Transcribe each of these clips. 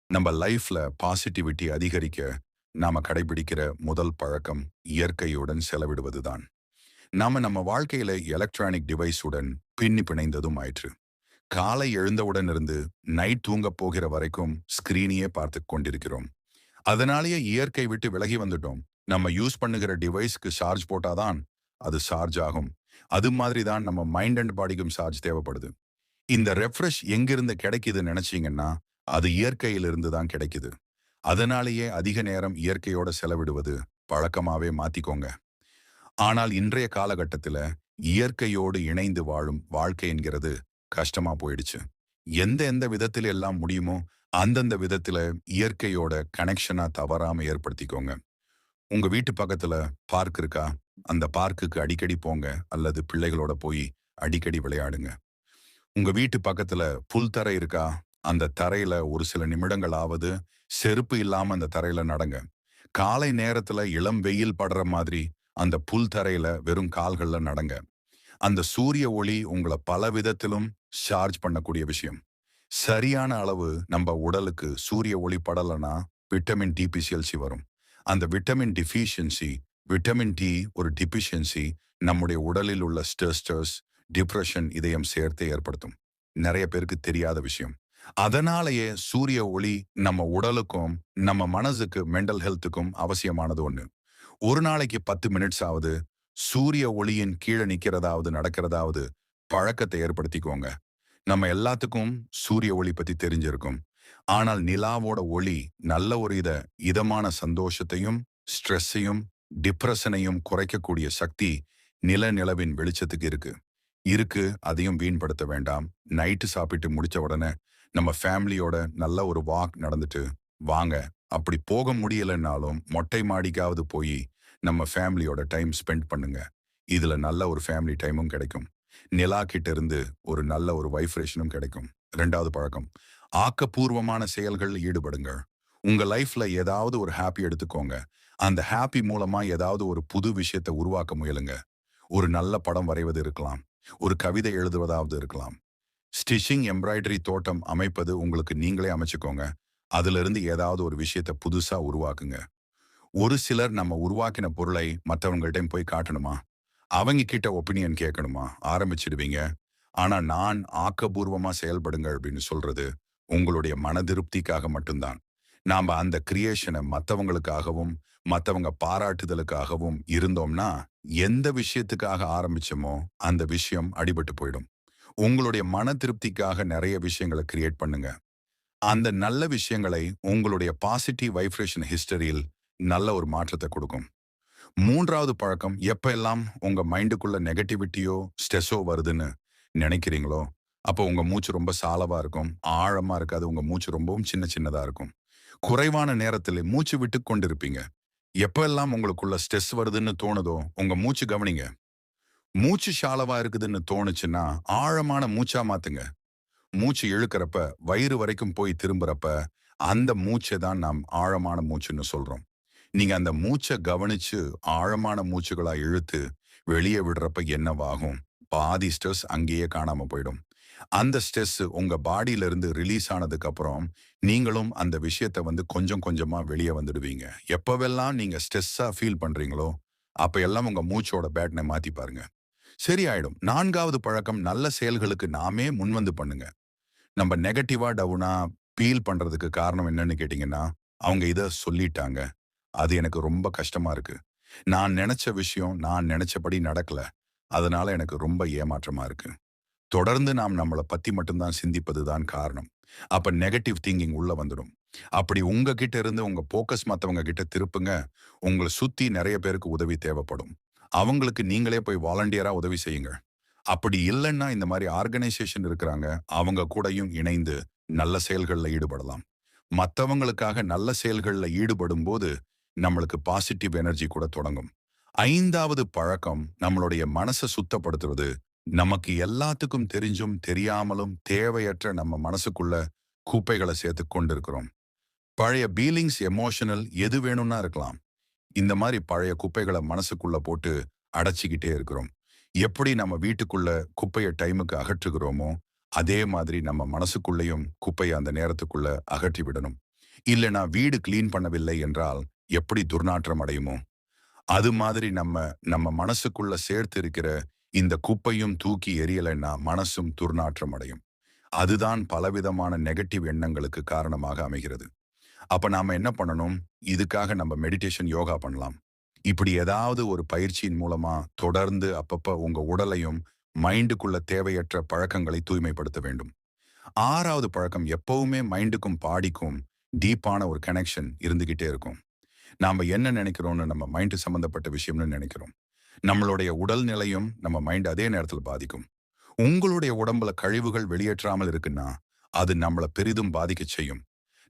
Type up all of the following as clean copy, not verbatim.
நம்ம லைஃப்ல பாசிட்டிவிட்டி அதிகரிக்க நாம கடைபிடிக்கிற முதல் பழக்கம் இயற்கையுடன் செலவிடுவதுதான். நாம நம்ம வாழ்க்கையில எலக்ட்ரானிக் டிவைஸுடன் பின்னி பிணைந்ததும் ஆயிற்று. காலை எழுந்தவுடன் இருந்து நைட் தூங்க போகிற வரைக்கும் ஸ்கிரீனையே பார்த்து கொண்டிருக்கிறோம். அதனாலேயே இயற்கை விட்டு விலகி வந்துட்டோம். நம்ம யூஸ் பண்ணுகிற டிவைஸ்க்கு சார்ஜ் போட்டாதான் அது சார்ஜ் ஆகும். அது மாதிரி தான் நம்ம மைண்ட் அண்ட் பாடிக்கும் சார்ஜ் தேவைப்படுது. இந்த ரெஃப்ரெஷ் எங்கிருந்து கிடைக்குதுன்னு நினைச்சீங்கன்னா, அது இயற்கையிலிருந்து தான் கிடைக்குது. அதனாலேயே அதிக நேரம் இயற்கையோட செலவிடுவது பழக்கமாவே மாத்திக்கோங்க. ஆனால் இன்றைய காலகட்டத்தில இயற்கையோடு இணைந்து வாழும் வாழ்க்கை என்கிறது கஷ்டமா போயிடுச்சு. எந்த எந்த விதத்தில எல்லாம் முடியுமோ, அந்தந்த விதத்தில இயற்கையோட கனெக்ஷனா தவறாம ஏற்படுத்திக்கோங்க. உங்க வீட்டு பக்கத்துல பார்க் இருக்கா? அந்த பார்க்குக்கு அடிக்கடி போங்க. அல்லது பிள்ளைகளோட போய் அடிக்கடி விளையாடுங்க. உங்க வீட்டு பக்கத்துல புல் தரை இருக்கா? அந்த தரையில ஒரு சில நிமிடங்களாவது செருப்பு இல்லாம அந்த தரையில நடங்க. காலை நேரத்துல இளம் வெயில் படுற மாதிரி அந்த புல் தரையில வெறும் கால்கள்ல நடங்க. அந்த சூரிய ஒளி உங்கள பல விதத்திலும் சார்ஜ் பண்ணக்கூடிய விஷயம். சரியான அளவு நம்ம உடலுக்கு சூரிய ஒளி படலனா விட்டமின் டிபிசிஎல்சி வரும். அந்த விட்டமின் டிஃபிஷியன்சி, விட்டமின் டி ஒரு டிபிஷியன்சி நம்முடைய உடலில் உள்ள ஸ்ட்ரெஸ், டிப்ரஷன் இதயம் சேர்த்தே ஏற்படுத்தும். நிறைய பேருக்கு தெரியாத விஷயம். அதனாலேயே சூரிய ஒளி நம்ம உடலுக்கும், நம்ம மனசுக்கு, மெண்டல் ஹெல்த்துக்கும் அவசியமானது ஒண்ணு. ஒரு நாளைக்கு 10 மினிட்ஸ் ஆவது சூரிய ஒளியின் கீழ நிக்கிறதாவது, நடக்கிறதாவது பழக்கத்தை ஏற்படுத்திக்கோங்க. நம்ம எல்லாத்துக்கும் சூரிய ஒளி பத்தி தெரிஞ்சிருக்கும். ஆனால் நிலாவோட ஒளி நல்ல ஒரு இதமான சந்தோஷத்தையும், ஸ்ட்ரெஸ்ஸையும், டிப்ரஷனையும் குறைக்கக்கூடிய சக்தி நிலவின் வெளிச்சத்துக்கு இருக்கு. இருக்கு, அதையும் வீண்படுத்த வேண்டாம். நைட்டு சாப்பிட்டு முடிச்ச உடனே நம்ம ஃபேமிலியோட நல்ல ஒரு வாக் நடந்துட்டு வாங்க. அப்படி போக முடியலைன்னாலும் மொட்டை மாடிக்காவது போய் நம்ம ஃபேமிலியோட டைம் ஸ்பெண்ட் பண்ணுங்க. இதுல நல்ல ஒரு ஃபேமிலி டைமும் கிடைக்கும். நிலா கிட்ட இருந்து ஒரு நல்ல ஒரு வைப்ரேஷனும் கிடைக்கும். 2வது பழக்கம், ஆக்கப்பூர்வமான செயல்கள்ல ஈடுபடுங்க. உங்க லைஃப்ல ஏதாவது ஒரு ஹாப்பி எடுத்துக்கோங்க. அந்த ஹாப்பி மூலமா ஏதாவது ஒரு புது விஷயத்தை உருவாக்க முயலுங்க. ஒரு நல்ல படம் வரைவது இருக்கலாம். ஒரு கவிதை எழுதுவதாவது இருக்கலாம். ஸ்டிச்சிங், எம்ப்ராய்டரி, தோட்டம் அமைப்பது உங்களுக்கு நீங்களே அமைச்சுக்கோங்க. அதிலிருந்து ஏதாவது ஒரு விஷயத்த புதுசா உருவாக்குங்க. ஒரு சிலர் நம்ம உருவாக்கின பொருளை மற்றவங்கள்ட்டையும் போய் காட்டணுமா? அவங்க கிட்ட ஒப்பீனியன் கேட்கணுமா? ஆரம்பிச்சிடுவீங்க. ஆனா நான் ஆக்கப்பூர்வமா செயல்படுங்க அப்படின்னு சொல்றது உங்களுடைய மன திருப்திக்காக மட்டும்தான். நாம அந்த கிரியேஷனை மத்தவங்களுக்காகவும், மத்தவங்க பாராட்டுதலுக்காகவும் இருந்தோம்னா, எந்த விஷயத்துக்காக ஆரம்பிச்சோமோ அந்த விஷயம் அடிபட்டு போயிடும். உங்களுடைய மன திருப்திக்காக நிறைய விஷயங்களை கிரியேட் பண்ணுங்க. அந்த நல்ல விஷயங்களை உங்களுடைய பாசிட்டிவ் வைப்ரேஷன் ஹிஸ்டரியில் நல்ல ஒரு மாற்றத்தை கொடுக்கும். 3வது பழக்கம், எப்ப எல்லாம் உங்க மைண்டுக்குள்ள நெகட்டிவிட்டியோ, ஸ்ட்ரெஸ்ஸோ வருதுன்னு நினைக்கிறீங்களோ, அப்போ உங்க மூச்சு ரொம்ப சாலவா இருக்கும். ஆழமா இருக்காது. உங்க மூச்சு ரொம்பவும் சின்ன சின்னதா இருக்கும். குறைவான நேரத்திலே மூச்சு விட்டு கொண்டிருப்பீங்க. எப்ப எல்லாம் உங்களுக்குள்ள ஸ்ட்ரெஸ் வருதுன்னு தோணுதோ, உங்க மூச்சு கவனிங்க. மூச்சு ஷாலவா இருக்குதுன்னு தோணுச்சுன்னா, ஆழமான மூச்சா மாத்துங்க. மூச்சு இழுக்கிறப்ப, வயிறு வரைக்கும் போய் திரும்புறப்ப, அந்த மூச்சை தான் நாம் ஆழமான மூச்சுன்னு சொல்றோம். நீங்க அந்த மூச்சை கவனிச்சு, ஆழமான மூச்சுகளா இழுத்து, வெளியே விடுறப்ப என்னவாகும்? பாதி ஸ்ட்ரெஸ் அங்கேயே காணாம போயிடும். அந்த ஸ்ட்ரெஸ் உங்க பாடியில இருந்து ரிலீஸ் ஆனதுக்கு அப்புறம், நீங்களும் அந்த விஷயத்த கொஞ்சம் கொஞ்சமா வெளியே வந்துடுவீங்க. எப்பவெல்லாம் நீங்க ஸ்ட்ரெஸ்ஸா ஃபீல் பண்றீங்களோ, அப்ப எல்லாம் உங்க மூச்சோட பேட்டர்னை மாத்தி பாருங்க. சரியாயிடும். 4வது பழக்கம், நல்ல செயல்களுக்கு நாமே முன்வந்து பண்ணுங்க. நம்ம நெகட்டிவா, டவுனா ஃபீல் பண்றதுக்கு காரணம் என்னன்னு கேட்டீங்கன்னா, அவங்க இத சொல்லிட்டாங்க. அது எனக்கு ரொம்ப கஷ்டமா இருக்கு. நான் நெனச்ச விஷயம் நான் நெனச்சபடி நடக்கல. அதனால எனக்கு ரொம்ப ஏமாற்றமா இருக்கு. தொடர்ந்து நாம் நம்மள பத்தி மட்டும் தான் சிந்திப்பது தான் காரணம். அப்ப நெகட்டிவ் திங்கிங் உள்ள வந்துடும். அப்படி உங்க கிட்ட இருந்து உங்க ஃபோக்கஸ் மத்தவங்க கிட்ட திருப்புங்க. உங்கள சுத்தி நெறைய பேருக்கு உதவி தேவைப்படும். அவங்களுக்கு நீங்களே போய் வாலண்டியரா உதவி செய்யுங்க. அப்படி இல்லன்னா இந்த மாரி ஆர்கனைசேஷன் இருக்கிறாங்க. அவங்க கூடயும் இணைந்து நல்ல செயல்கள்ல ஈடுபடலாம். மத்தவங்களுக்காக நல்ல செயல்கள்ல ஈடுபடும்போது, நம்மளுக்கு பாசிட்டிவ் எனர்ஜி கூட தொடங்கும். 5வது பழக்கம், நம்மளுடைய மனச சுத்தப்படுத்துறது. நமக்கு எல்லாத்துக்கும் தெரிஞ்சும், தெரியாமலும் தேவையற்ற நம்ம மனசுக்குள்ள குப்பைகள சேர்த்துக் கொண்டிருக்கிறோம். பழைய பீலிங்ஸ், எமோஷனல் எது வேணும்னா இருக்கலாம். இந்த மாரி பழைய குப்பைகள மனசுக்குள்ள போட்டு அடைச்சுக்கிட்டே இருக்கிறோம். எப்படி நம்ம வீட்டுக்குள்ள குப்பைய டைமுக்கு அகற்றுகிறோமோ, அதே மாதிரி நம்ம மனசுக்குள்ளேயும் குப்பைய அந்த நேரத்துக்குள்ள அகற்றி விடணும். இல்ல நான் வீடு கிளீன் பண்ணவில்லை என்றால் எப்படி துர்நாற்றம் அடையுமோ, அது மாதிரி நம்ம நம்ம மனசுக்குள்ள சேர்த்து இருக்கிற இந்த குப்பையும் தூக்கி எரியலைன்னா மனசும் துர்நாற்றம் அடையும். அதுதான் பலவிதமான நெகட்டிவ் எண்ணங்களுக்கு காரணமாக அமைகிறது. அப்ப நாம என்ன பண்ணணும்? இதுக்காக நம்ம மெடிடேஷன், யோகா பண்ணலாம். இப்படி ஏதாவது ஒரு பயிற்சியின் மூலமா தொடர்ந்து அப்பப்ப உங்க உடலையும், மைண்டுக்குள்ள தேவையற்ற பழக்கங்களை தூய்மைப்படுத்த வேண்டும். 6வது பழக்கம், எப்பவுமே மைண்டுக்கும் பாடிக்கும் டீப்பான ஒரு கனெக்ஷன் இருந்துகிட்டே இருக்கும். நாம என்ன நினைக்கிறோம்னு நம்ம மைண்ட் சம்பந்தப்பட்ட விஷயம்னு நினைக்கிறோம். நம்மளுடைய உடல் நிலையும் நம்ம மைண்ட் அதே நேரத்துல பாதிக்கும். உங்களுடைய உடம்புல கழிவுகள் வெளியேற்றாமல் இருக்குன்னா, அது நம்மள பெரிதும் பாதிக்கச் செய்யும்.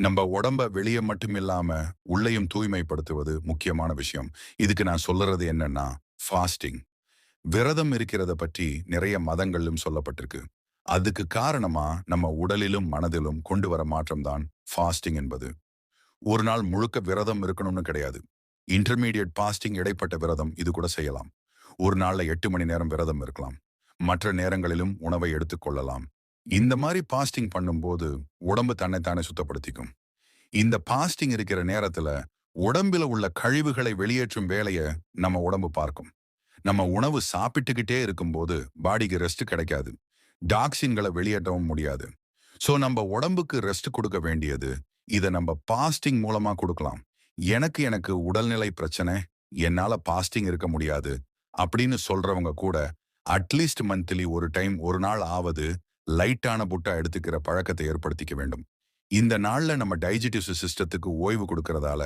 நம்ம உடம்ப வெளிய மட்டும் இல்லாம உள்ளேயும் தூய்மைப்படுத்துவது முக்கியமான விஷயம். இதுக்கு நான் சொல்லுறது என்னன்னா, ஃபாஸ்டிங். விரதம் இருக்கிறத பற்றி நிறைய மதங்களிலும் சொல்லப்பட்டிருக்கு. அதுக்கு காரணமா நம்ம உடலிலும் மனதிலும் கொண்டு வர மாற்றம் தான் ஃபாஸ்டிங் என்பது. ஒரு நாள் முழுக்க விரதம் இருக்கணும்னு கிடையாது. இன்டர்மீடியேட் ஃபாஸ்டிங், இடைப்பட்ட விரதம் இது கூட செய்யலாம். ஒரு நாள்ல 8 மணி நேரம் விரதம் இருக்கலாம். மற்ற நேரங்களிலும் உணவை எடுத்துக்கொள்ளலாம். இந்த மாதிரி ஃபாஸ்டிங் பண்ணும்போது உடம்பு தன்னைத்தானே சுத்தப்படுத்திக்கும். இந்த ஃபாஸ்டிங் இருக்கிற நேரத்துல உடம்பில உள்ள கழிவுகளை வெளியேற்றும் வேலைய நம்ம உடம்பு பார்க்கும். நம்ம உணவு சாப்பிட்டுக்கிட்டே இருக்கும்போது பாடிக்கு ரெஸ்ட் கிடைக்காது. டாக்ஸின்களை வெளியேற்றவும் முடியாது. சோ நம்ம உடம்புக்கு ரெஸ்ட் கொடுக்க வேண்டியது இத நம்ம ஃபாஸ்டிங் மூலமா கொடுக்கலாம். எனக்கு உடல்நிலை பிரச்சனை, என்னால ஃபாஸ்டிங் இருக்க முடியாது அப்படின்னு சொல்றவங்க கூட அட்லீஸ்ட் மந்த்லி ஒரு டைம், ஒரு நாள் ஆவது லைட்டான புட்டா எடுத்துக்கிற பழக்கத்தை ஏற்படுத்திக்க வேண்டும். இந்த நாள்ல நம்ம டைஜெஸ்டிவ் சிஸ்டத்துக்கு ஓய்வு கொடுக்கறதால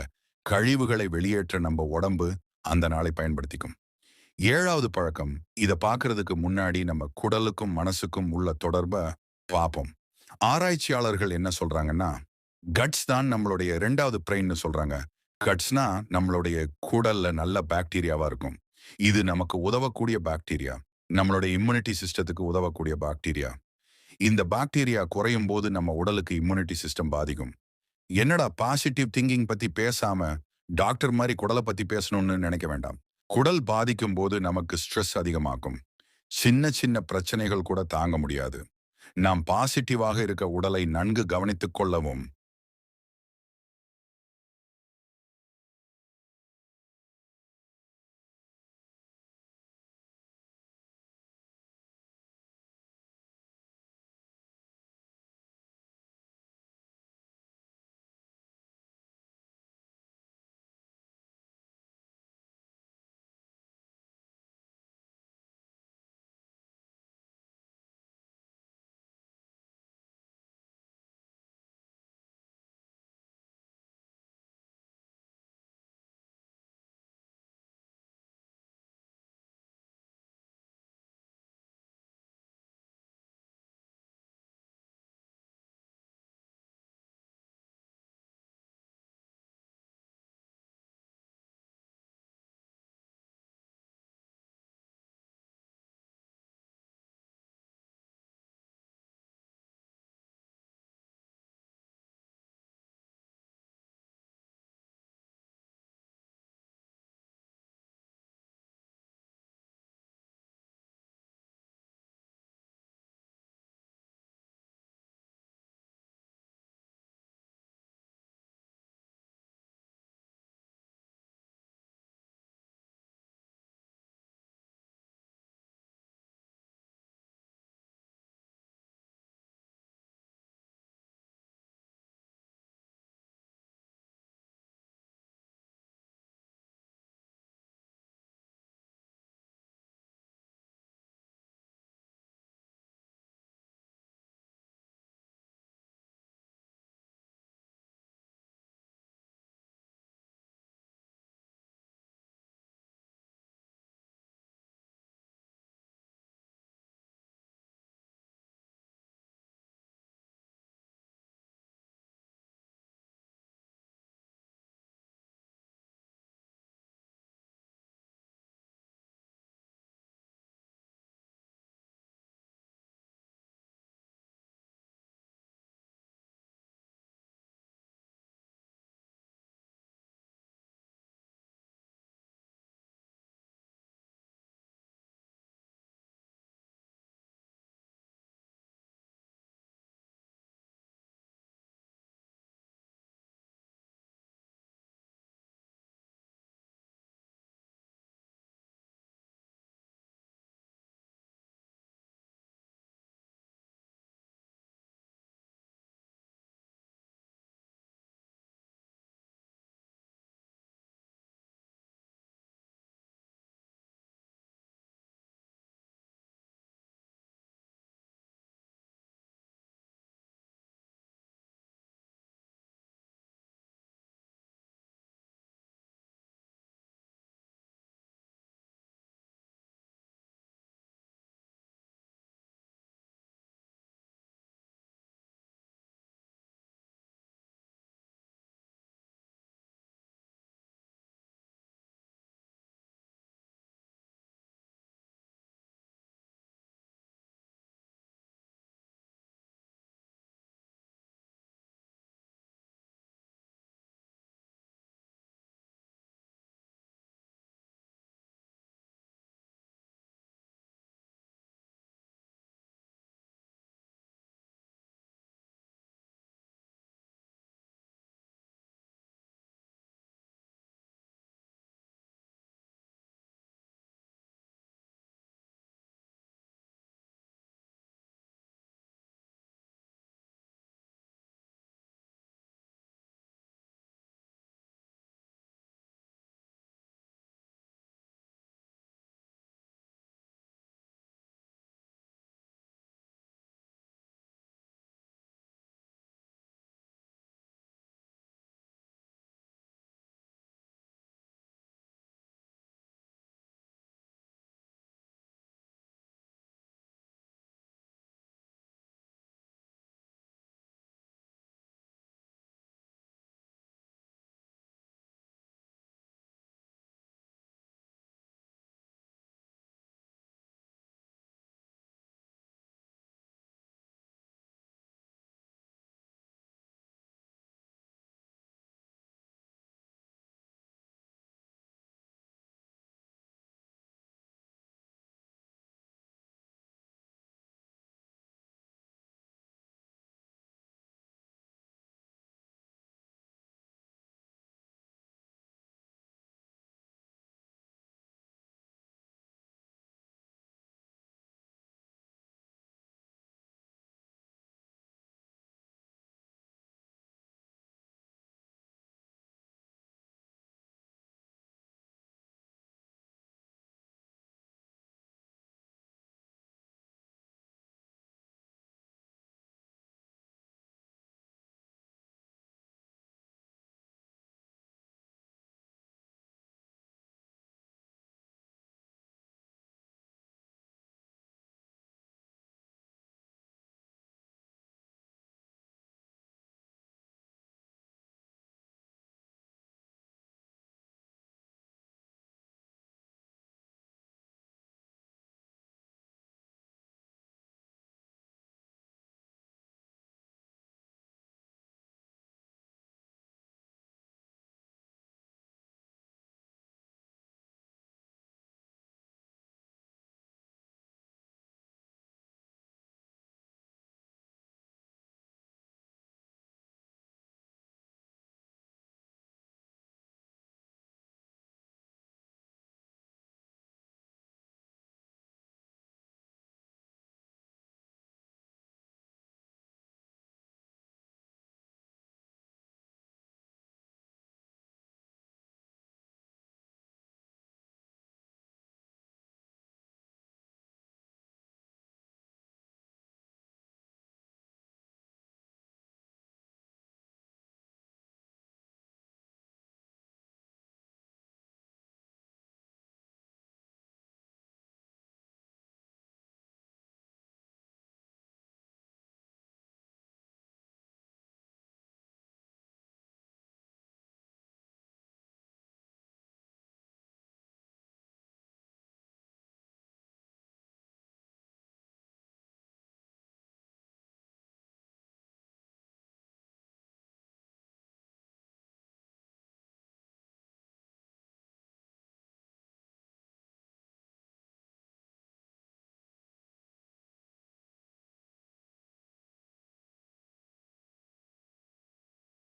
கழிவுகளை வெளியேற்ற நம்ம உடம்பு அந்த நாளை பயன்படுத்திக்கும். 7வது பழக்கம், இத பார்க்கறதுக்கு முன்னாடி நம்ம குடலுக்கும் மனசுக்கும் உள்ள தொடர்ப பார்ப்போம். ஆராய்ச்சியாளர்கள் என்ன சொல்றாங்கன்னா, கட்ஸ் தான் நம்மளுடைய 2வது பிரெயின்னு சொல்றாங்க. கட்ஸ்னா நம்மளுடைய குடல்ல நல்ல பாக்டீரியாவா இருக்கும். இது நமக்கு உதவக்கூடிய பாக்டீரியா. நம்மளுடைய இம்யூனிட்டி சிஸ்டத்துக்கு உதவக்கூடிய பாக்டீரியா. இந்த பாக்டீரியா குறையும் போது நம்ம உடலுக்கு இம்யூனிட்டி சிஸ்டம் பாதிக்கும். என்னடா பாசிட்டிவ் திங்கிங் பத்தி பேசாம டாக்டர் மாதிரி குடலை பத்தி பேசணும்னு நினைக்க வேண்டாம். குடல் பாதிக்கும் போது நமக்கு ஸ்ட்ரெஸ் அதிகமாக்கும். சின்ன சின்ன பிரச்சனைகள் கூட தாங்க முடியாது. நாம் பாசிட்டிவாக இருக்க உடலை நன்கு கவனித்துக் கொள்ளவும்